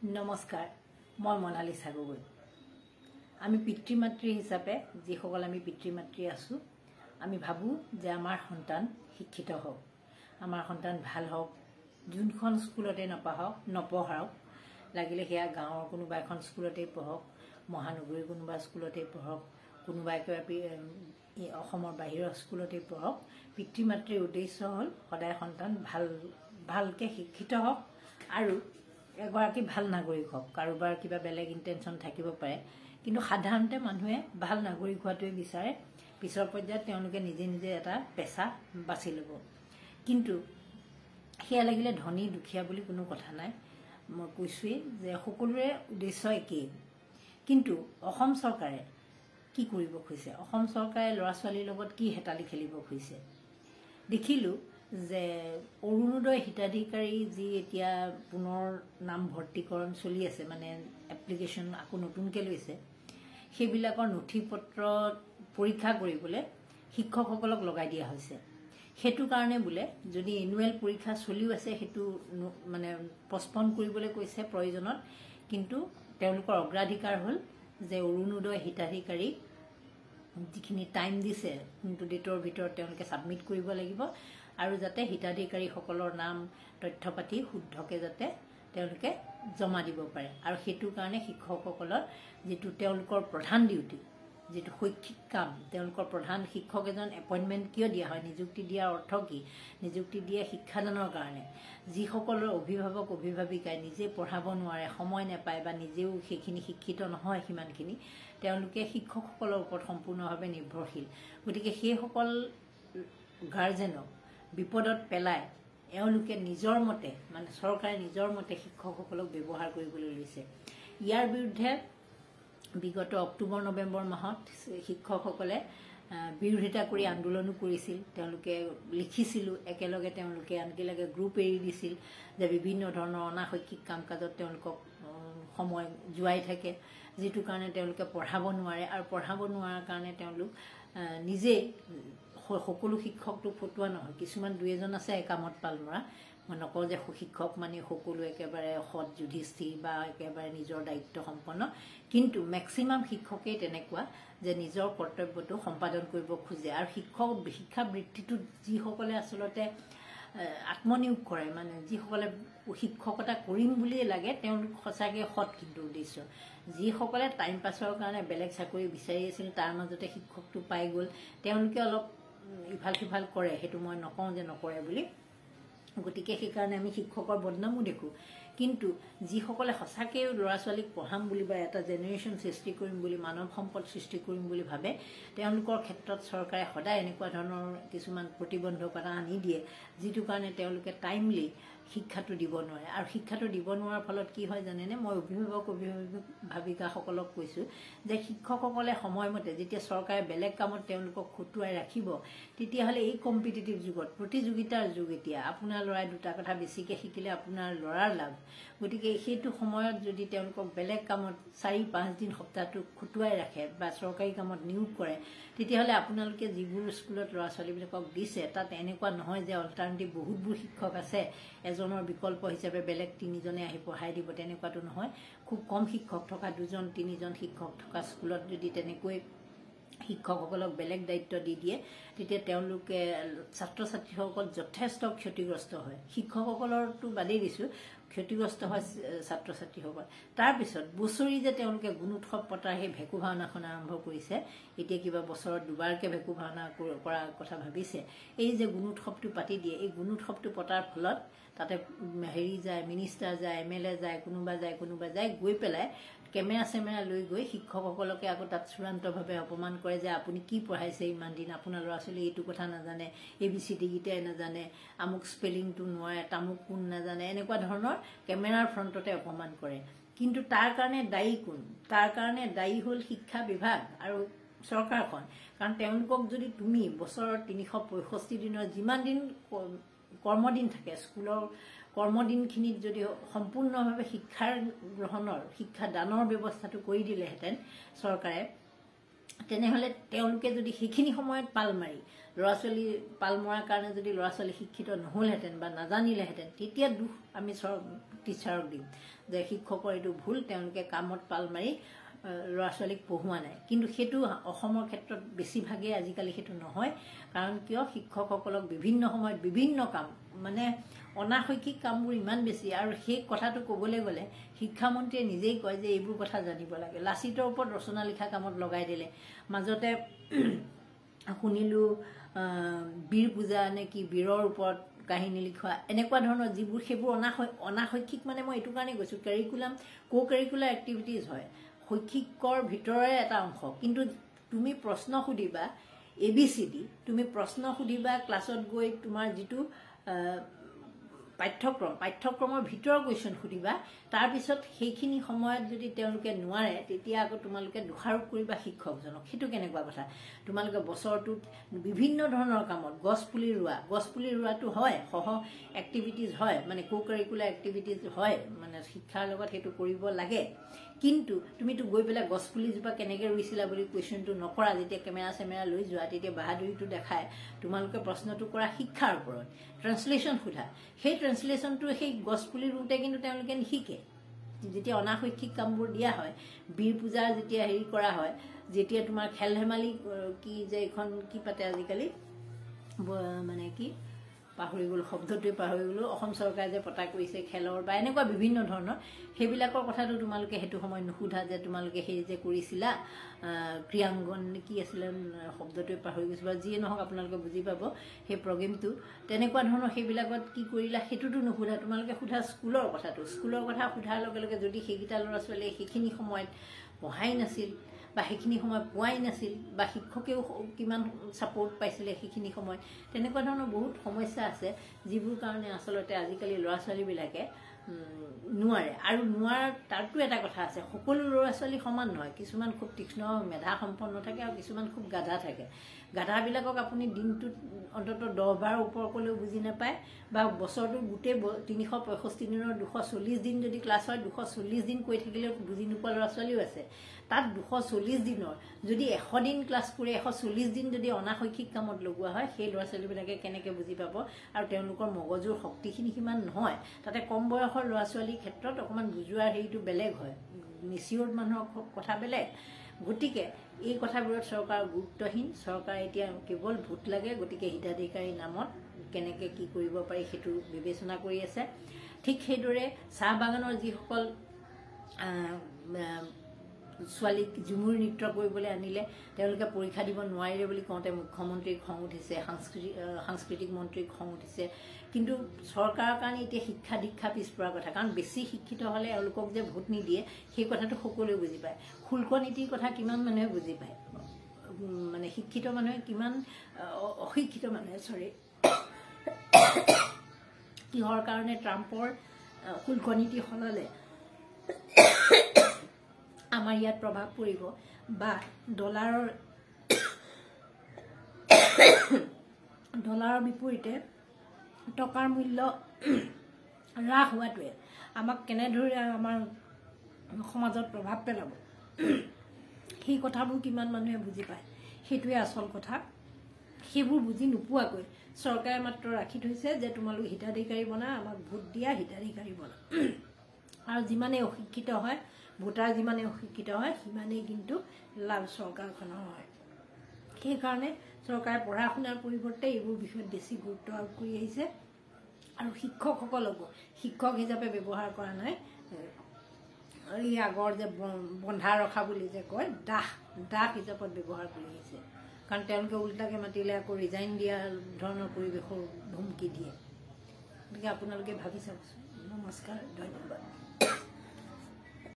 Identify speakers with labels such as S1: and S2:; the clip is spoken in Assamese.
S1: নমস্কাৰ মই মনালিছা গগৈ আমি পিতৃ মাতৃ হিচাপে যিসকল আমি পিতৃ মাতৃ আছো আমি ভাবো যে আমাৰ সন্তান শিক্ষিত হোক আমাৰ সন্তান ভাল হোক যোনখন স্কুলতে নপঢ়াওক লাগিলে হেয়া গাঁৱৰ কোনোবা এখন স্কুলতে পঢ়ক মহানগৰীৰ কোনোবা স্কুলতে পঢ়ক কোনোবা অসমৰ বাহিৰৰ স্কুলতে পঢ়ক পিতৃ মাতৃৰ উদ্দেশ্য হ'ল সদায় সন্তান ভালকে শিক্ষিত হোক আৰু এগৰাকী ভাল নাগৰিক হোক কাৰোবাৰ কিবা বেলেগ ইন্টেনশন থাকিব পাৰে কিন্তু সাধাৰণতে মানুহে ভাল নাগৰিক হোৱাটোৱে বিচাৰে পিছৰ পৰ্যায়ত তেওঁলোকে নিজে নিজে এটা পেছা বাছি ল'ব কিন্তু হেয়া লাগিলে ধনী দুখীয়া বুলি কোনো কথা নাই মই কৈছোৱেই যে সকলোৰে উদ্দেশ্য একেই কিন্তু অসম চৰকাৰে কি কৰিব খুজিছে অসম চৰকাৰে ল'ৰা ছোৱালীৰ লগত কি হেতালি খেলিব খুজিছে দেখিলো যে অৰুণোদয় হিতাধিকাৰী যি এতিয়া পুনৰ নাম ভৰ্তিকৰণ চলি আছে মানে এপ্লিকেশন আকৌ নতুনকৈ লৈছে সেইবিলাকৰ নথিপত্ৰ পৰীক্ষা কৰিবলৈ শিক্ষকসকলক লগাই দিয়া হৈছে হেতু কাৰণে বোলে যদি এনুৱেল পৰীক্ষা চলিও আছে হেতু মানে পষ্টপন কৰিবলৈ কৈছে প্ৰয়োজনত কিন্তু তেওঁলোকৰ অগ্ৰাধিকাৰ হ'ল যে অৰুণোদয় হিতাধিকাৰী যিখিনি টাইম দিছে কিন্তু ডেটৰ ভিতৰত তেওঁলোকে সাবমিট কৰিব লাগিব আৰু যাতে হিতাধিকাৰীসকলৰ নাম তথ্যপাতি শুদ্ধকে যাতে তেওঁলোকে জমা দিব পাৰে আৰু হেতু কাৰণে শিক্ষকসকলৰ যেটো তেওঁলোকৰ প্ৰধান ডিউটি যেটো শৈক্ষিক কাম তেওঁলোকৰ প্ৰধান শিক্ষক এজন এপইন্টমেন্ট কিয় দিয়া হয় নিযুক্তি দিয়াৰ অৰ্থ কি নিযুক্তি দিয়ে শিক্ষাদানৰ কাৰণে যিসকলৰ অভিভাৱক অভিভাৱিকাই নিজে পঢ়াব নোৱাৰে সময় নাপায় বা নিজেও সেইখিনি শিক্ষিত নহয় সিমানখিনি তেওঁলোকে শিক্ষকসকলৰ ওপৰত সম্পূৰ্ণভাৱে নিৰ্ভৰশীল গতিকে সেইসকল গাৰ্জেনক বিপদত পেলাই এওঁলোকে নিজৰ মতে মানে চৰকাৰে নিজৰ মতে শিক্ষকসকলক ব্যৱহাৰ কৰিবলৈ লৈছে ইয়াৰ বিৰুদ্ধে বিগত অক্টোবৰ নৱেম্বৰ মাহত শিক্ষকসকলে বিৰোধিতা কৰি আন্দোলনো কৰিছিল তেওঁলোকে লিখিছিল একেলগে তেওঁলোকে আনকিলগে গ্ৰুপ এৰি দিছিল যে বিভিন্ন ধৰণৰ অনাশৈক্ষিক কামকাজত তেওঁলোকক সময় জুৱাই থাকে যেটো কাৰণে তেওঁলোকে পঢ়াব নোৱাৰে আৰু পঢ়াব নোৱাৰাৰ কাৰণে তেওঁলোক নিজে সকলো শিক্ষকটো ফটোৱা নহয় কিছুমান দুই এজন আছে কামত পাল মৰা মই নকওঁ যে শিক্ষক মানে সকলো একেবাৰে সৎ যুধিষ্ঠিৰ বা একেবাৰে নিজৰ দায়িত্ব সম্পন্ন কিন্তু ম্যাক্সিমাম শিক্ষকেই তেনেকুৱা যে নিজৰ কৰ্তব্যটো সম্পাদন কৰিব খোজে আৰু শিক্ষা বৃত্তিটো যিসকলে আসলতে আত্মনিয়োগ কৰে মানে যিসকলে শিক্ষকতা কৰিম বুলিয়ে লাগে তেওঁলোক সঁচাকৈ সৎ কিন্তু উদ্দেশ্য যিসকলে টাইম পাছৰ কাৰণে বেলেগ চাকৰি বিচাৰি আছিল তাৰ মাজতে শিক্ষকটো পাই গ'ল তেওঁলোকে অলপ ইফাল সিফাল কৰে হেতু মই নকওঁ যে নকৰে বুলি গতিকে সেই কাৰণে আমি শিক্ষকৰ বদনামো দেখো কিন্তু যিসকলে সঁচাকৈ ল'ৰা ছোৱালীক পঢ়াম বুলি বা এটা জেনেৰেশ্যন সৃষ্টি কৰিম বুলি মানৱ সম্পদ সৃষ্টি কৰিম বুলি ভাবে তেওঁলোকৰ ক্ষেত্ৰত চৰকাৰে সদায় এনেকুৱা ধৰণৰ কিছুমান প্ৰতিবন্ধকতা আনি দিয়ে যেটো কাৰণে তেওঁলোকে টাইমলি শিক্ষাটো দিব নোৱাৰে আৰু শিক্ষাটো দিব নোৱাৰাৰ ফলত কি হয় জানেনে মই অভিভাৱক অভিভাৱিকাসকলক কৈছো যে শিক্ষকসকলে সময়মতে যেতিয়া চৰকাৰে বেলেগ কামত তেওঁলোকক খুটুৱাই ৰাখিব তেতিয়াহলে এই কম্পিটিটিভ যুগত প্ৰতিযোগিতাৰ যুগ এতিয়া আপোনাৰ ল'ৰাই দুটা কথা বেছিকৈ শিকিলে আপোনাৰ ল'ৰাৰ লাভ গতিকে সেইটো সময়ত যদি তেওঁলোকক বেলেগ কামত 4-5 দিন সপ্তাহটো খুটুৱাই ৰাখে বা চৰকাৰী কামত নিয়োগ কৰে তেতিয়াহলে আপোনালোকে যিবোৰ স্কুলত ল'ৰা ছোৱালীবিলাকক দিছে তাত এনেকুৱা নহয় যে অল্টাৰনেটিভ বহুতবোৰ শিক্ষক আছে এজনৰ বিকল্প হিচাপে বেলেগ তিনিজনে আহি পঢ়াই দিব তেনেকুৱাটো নহয় খুব কম শিক্ষক থকা দুজন তিনিজন শিক্ষক থকা স্কুলত যদি তেনেকৈ শিক্ষকসকলক বেলেগ দায়িত্ব দি দিয়ে তেতিয়া তেওঁলোকে ছাত্ৰ ছাত্ৰীসকল যথেষ্ট ক্ষতিগ্ৰস্ত হয় শিক্ষকসকলৰটো বাদেই দিছো ক্ষতিগ্ৰস্ত হয় ছাত্ৰ ছাত্ৰীসকল তাৰ পিছত বছৰি যে তেওঁলোকে গুণোৎসৱ পতাৰ সেই ভেকু ভাওনাখন আৰম্ভ কৰিছে এতিয়া কিবা বছৰত দুবাৰকে ভেকু ভাওনা কৰাৰ কথা ভাবিছে এই যে গুণোৎসৱটো পাতি দিয়ে এই গুণোৎসৱটো পতাৰ ফলত তাতে হেৰি যায় মিনিষ্টাৰ যায় এমএলএ যায় কোনোবা যায় গৈ পেলাই কেমেৰা লৈ গৈ শিক্ষকসকলকে আকৌ তাত চূড়ান্তভাৱে অপমান কৰে যে আপুনি কি পঢ়াইছে ইমান দিন আপোনাৰ ল'ৰা ছোৱালী এইটো কথা নাজানে এবিচিডি গীতাই নাজানে আমুক স্পেলিংটো নোৱাৰে তামুক কোন নাজানে এনেকুৱা ধৰণৰ কেমেৰাৰ ফ্ৰণ্টতে অপমান কৰে কিন্তু তাৰ কাৰণে দায়ী কোন তাৰ কাৰণে দায়ী হ'ল শিক্ষা বিভাগ আৰু চৰকাৰখন কাৰণ তেওঁলোকক যদি তুমি বছৰৰ 365 দিনৰ যিমান দিন কৰ্মদিন থাকে স্কুলৰ কৰ্মদিনখিনিত যদি সম্পূৰ্ণভাৱে শিক্ষা দানৰ ব্যৱস্থাটো কৰি দিলেহেঁতেন চৰকাৰে তেনেহ'লে তেওঁলোকে যদি সেইখিনি সময়ত পাল মাৰি ল'ৰা ছোৱালী পাল মৰাৰ কাৰণে যদি ল'ৰা ছোৱালী শিক্ষিত নহ'লহেঁতেন বা নাজানিলেহেঁতেন তেতিয়া দুখ আমি টিচাৰক দিম যে শিক্ষকৰ এইটো ভুল, তেওঁলোকে কামত পাল মাৰি ল'ৰা ছোৱালীক পঢ়ুৱা নাই। কিন্তু সেইটো অসমৰ ক্ষেত্ৰত বেছিভাগেই আজিকালি সেইটো নহয়। কাৰণ কিয়, শিক্ষকসকলক বিভিন্ন সময়ত বিভিন্ন কাম মানে অনাশৈক্ষিক কামবোৰ ইমান বেছি। আৰু সেই কথাটো ক'বলৈ গ'লে শিক্ষামন্ত্ৰীয়ে নিজেই কয় যে এইবোৰ কথা জানিব লাগে। লাচিতৰ ওপৰত ৰচনা লিখা কামত লগাই দিলে। মাজতে শুনিলোঁ বীৰ পূজা নে কি বীৰৰ ওপৰত কাহিনী লিখোৱা, এনেকুৱা ধৰণৰ যিবোৰ সেইবোৰ অনাশৈক্ষিক মানে মই এইটো কাৰণে কৈছোঁ, কাৰিকুলাৰ এক্টিভিটিজ হয়, শৈক্ষিকৰ ভিতৰৰে এটা অংশ। কিন্তু তুমি প্ৰশ্ন সুধিবা ABCD, তুমি প্ৰশ্ন সুধিবা ক্লাছত গৈ তোমাৰ যিটো পাঠ্যক্ৰমৰ ভিতৰৰ কুৱেশ্যন সুধিবা, তাৰপিছত সেইখিনি সময়ত যদি তেওঁলোকে নোৱাৰে তেতিয়া আকৌ তোমালোকে দোষাৰোপ কৰিবা শিক্ষকজনক। সেইটো কেনেকুৱা কথা? তোমালোকে বছৰটোত বিভিন্ন ধৰণৰ কামত গছ পুলি ৰোৱাটো হয়, সহ এক্টিভিটিজ হয়, মানে কাৰিকুলাৰ এক্টিভিটিজ হয়, মানে শিক্ষাৰ লগত সেইটো কৰিব লাগে। কিন্তু তুমিতো গৈ পেলাই গছ পুলিজোপা কেনেকৈ ৰুইছিলা বুলি কুৱেশ্যনটো নকৰা। যেতিয়া কেমেৰা লৈ যোৱা তেতিয়া বাহাদুৰিটো দেখায় তোমালোকে প্ৰশ্নটো কৰা শিক্ষাৰ ওপৰত, ট্ৰান্সলেশ্যন সোধা। সেই ট্ৰান্সলেশ্যনটো সেই গছ পুলি ৰুওঁতে কিন্তু তেওঁলোকে নিশিকে। যেতিয়া অনাশৈক্ষিক কামবোৰ দিয়া হয়, বীৰ পূজাৰ যেতিয়া হেৰি কৰা হয়, যেতিয়া তোমাৰ খেল ধেমালি কি যে এইখন কি পাতে আজিকালি, মানে কি পাহৰি গ'লো, শব্দটোৱে পাহৰি গ'লো, অসম চৰকাৰে যে পতা কৰিছে খেলৰ বা এনেকুৱা বিভিন্ন ধৰণৰ, সেইবিলাকৰ কথাটো তোমালোকে সেইটো সময়ত নুসুধা যে তোমালোকে সেই যে কৰিছিলা ক্ৰীড়াংগন কি আছিলে, শব্দটোৱে পাহৰি গৈছোঁ, বা যিয়ে নহওক আপোনালোকে বুজি পাব সেই প্ৰগ্ৰেমটো। তেনেকুৱা ধৰণৰ সেইবিলাকত কি কৰিলা সেইটোতো নুসুধা, তোমালোকে সোধা স্কুলৰ কথাটো। স্কুলৰ কথা সোধাৰ লগে লগে যদি সেইকেইটা ল'ৰা ছোৱালীয়ে সেইখিনি সময়ত পঢ়াই নাছিল বা সেইখিনি সময় পোৱাই নাছিল বা শিক্ষকেও কিমান ছাপোৰ্ট পাইছিলে সেইখিনি সময়ত, তেনেকুৱা ধৰণৰ বহুত সমস্যা আছে যিবোৰ কাৰণে আচলতে আজিকালি ল'ৰা ছোৱালীবিলাকে নোৱাৰে। আৰু নোৱাৰাৰ তাতো এটা কথা আছে, সকলো ল'ৰা ছোৱালী সমান নহয়। কিছুমান খুব তীক্ষ্ণ মেধা সম্পন্ন থাকে আৰু কিছুমান খুব গাধা থাকে। গাধাবিলাকক আপুনি দিনটোত অন্ততঃ 10 বাৰ ওপৰকলৈও বুজি নাপায়, বা বছৰটো গোটেই 365 দিনৰ 240 দিন যদি ক্লাছ হয় 240 দিন কৈ থাকিলেও বুজি নোপোৱা ল'ৰা ছোৱালীও আছে। তাত 240 দিনৰ যদি 100 দিন ক্লাছ কৰি 140 দিন যদি অনাশৈক্ষিক কামত লগোৱা হয়, সেই ল'ৰা ছোৱালীবিলাকে কেনেকৈ বুজি পাব? আৰু তেওঁলোকৰ মগজুৰ শক্তিখিনি সিমান নহয়। তাতে কম বয়সৰ ল'ৰা ছোৱালীৰ ক্ষেত্ৰত অকণমান বুজোৱাৰ হেৰিটো বেলেগ হয়, মিচিয়ৰ্ড মানুহৰ কথা বেলেগ। গতিকে এই কথাবোৰত চৰকাৰ গুৰুত্বহীন। চৰকাৰে এতিয়া কেৱল ভোট লাগে, গতিকে হিতাধিকাৰীৰ নামত কেনেকৈ কি কৰিব পাৰি সেইটো বিবেচনা কৰি আছে। ঠিক সেইদৰে চাহ বাগানৰ যিসকল ছোৱালীক ঝুমুৰ নৃত্য কৰিবলৈ আনিলে, তেওঁলোকে পৰীক্ষা দিব নোৱাৰিলে বুলি কওঁতে মুখ্যমন্ত্ৰীৰ খং উঠিছে, সাংস্কৃতিক মন্ত্ৰীৰ খং উঠিছে। কিন্তু চৰকাৰৰ কাৰণে এতিয়া শিক্ষা দীক্ষা পিছপৰা কথা, কাৰণ বেছি শিক্ষিত হ'লে এওঁলোকক যে ভোট নিদিয়ে সেই কথাটো সকলোৱে বুজি পায়। শুল্ক নীতিৰ কথা কিমান মানুহে বুজি পায়, মানে শিক্ষিত মানুহে কিমান, অশিক্ষিত মানুহে কিহৰ কাৰণে ট্ৰাম্পৰ শুল্ক নীতি সলালে আমাৰ ইয়াত প্ৰভাৱ পৰিব, বা ডলাৰৰ বিপৰীতে টকাৰ মূল্য হ্ৰাস হোৱাটোৱে আমাক কেনেদৰে আমাৰ সমাজত প্ৰভাৱ পেলাব, সেই কথাবোৰ কিমান মানুহে বুজি পায়, সেইটোৱে আচল কথা। সেইবোৰ বুজি নোপোৱাকৈ চৰকাৰে মাত্ৰ ৰাখি থৈছে যে তোমালোক হিতাধিকাৰী বনা, আমাক ভোট দিয়া, হিতাধিকাৰী বনা। আৰু যিমানেই অশিক্ষিত হয়, ভোটাৰ যিমানেই অশিক্ষিত হয়, সিমানেই কিন্তু লাভ চৰকাৰখনৰ হয়। সেইকাৰণে চৰকাৰে পঢ়া শুনাৰ পৰিৱৰ্তে এইবোৰ বিষয়ত বেছি গুৰুত্ব আৰোপ কৰি আহিছে। আৰু শিক্ষকসকলকো শিক্ষক হিচাপে ব্যৱহাৰ কৰা নাই, এই আগৰ যে বন্ধা ৰখা বুলি যে কয়, দাস হিচাপত ব্যৱহাৰ কৰি আহিছে। কাৰণ তেওঁলোকে উল্টাকৈ মাতিলে আকৌ ৰিজাইন দিয়া ধৰণৰ পৰিৱেশৰ ধুমকি দিয়ে। গতিকে আপোনালোকে ভাবি চাওকচোন। নমস্কাৰ, ধন্যবাদ।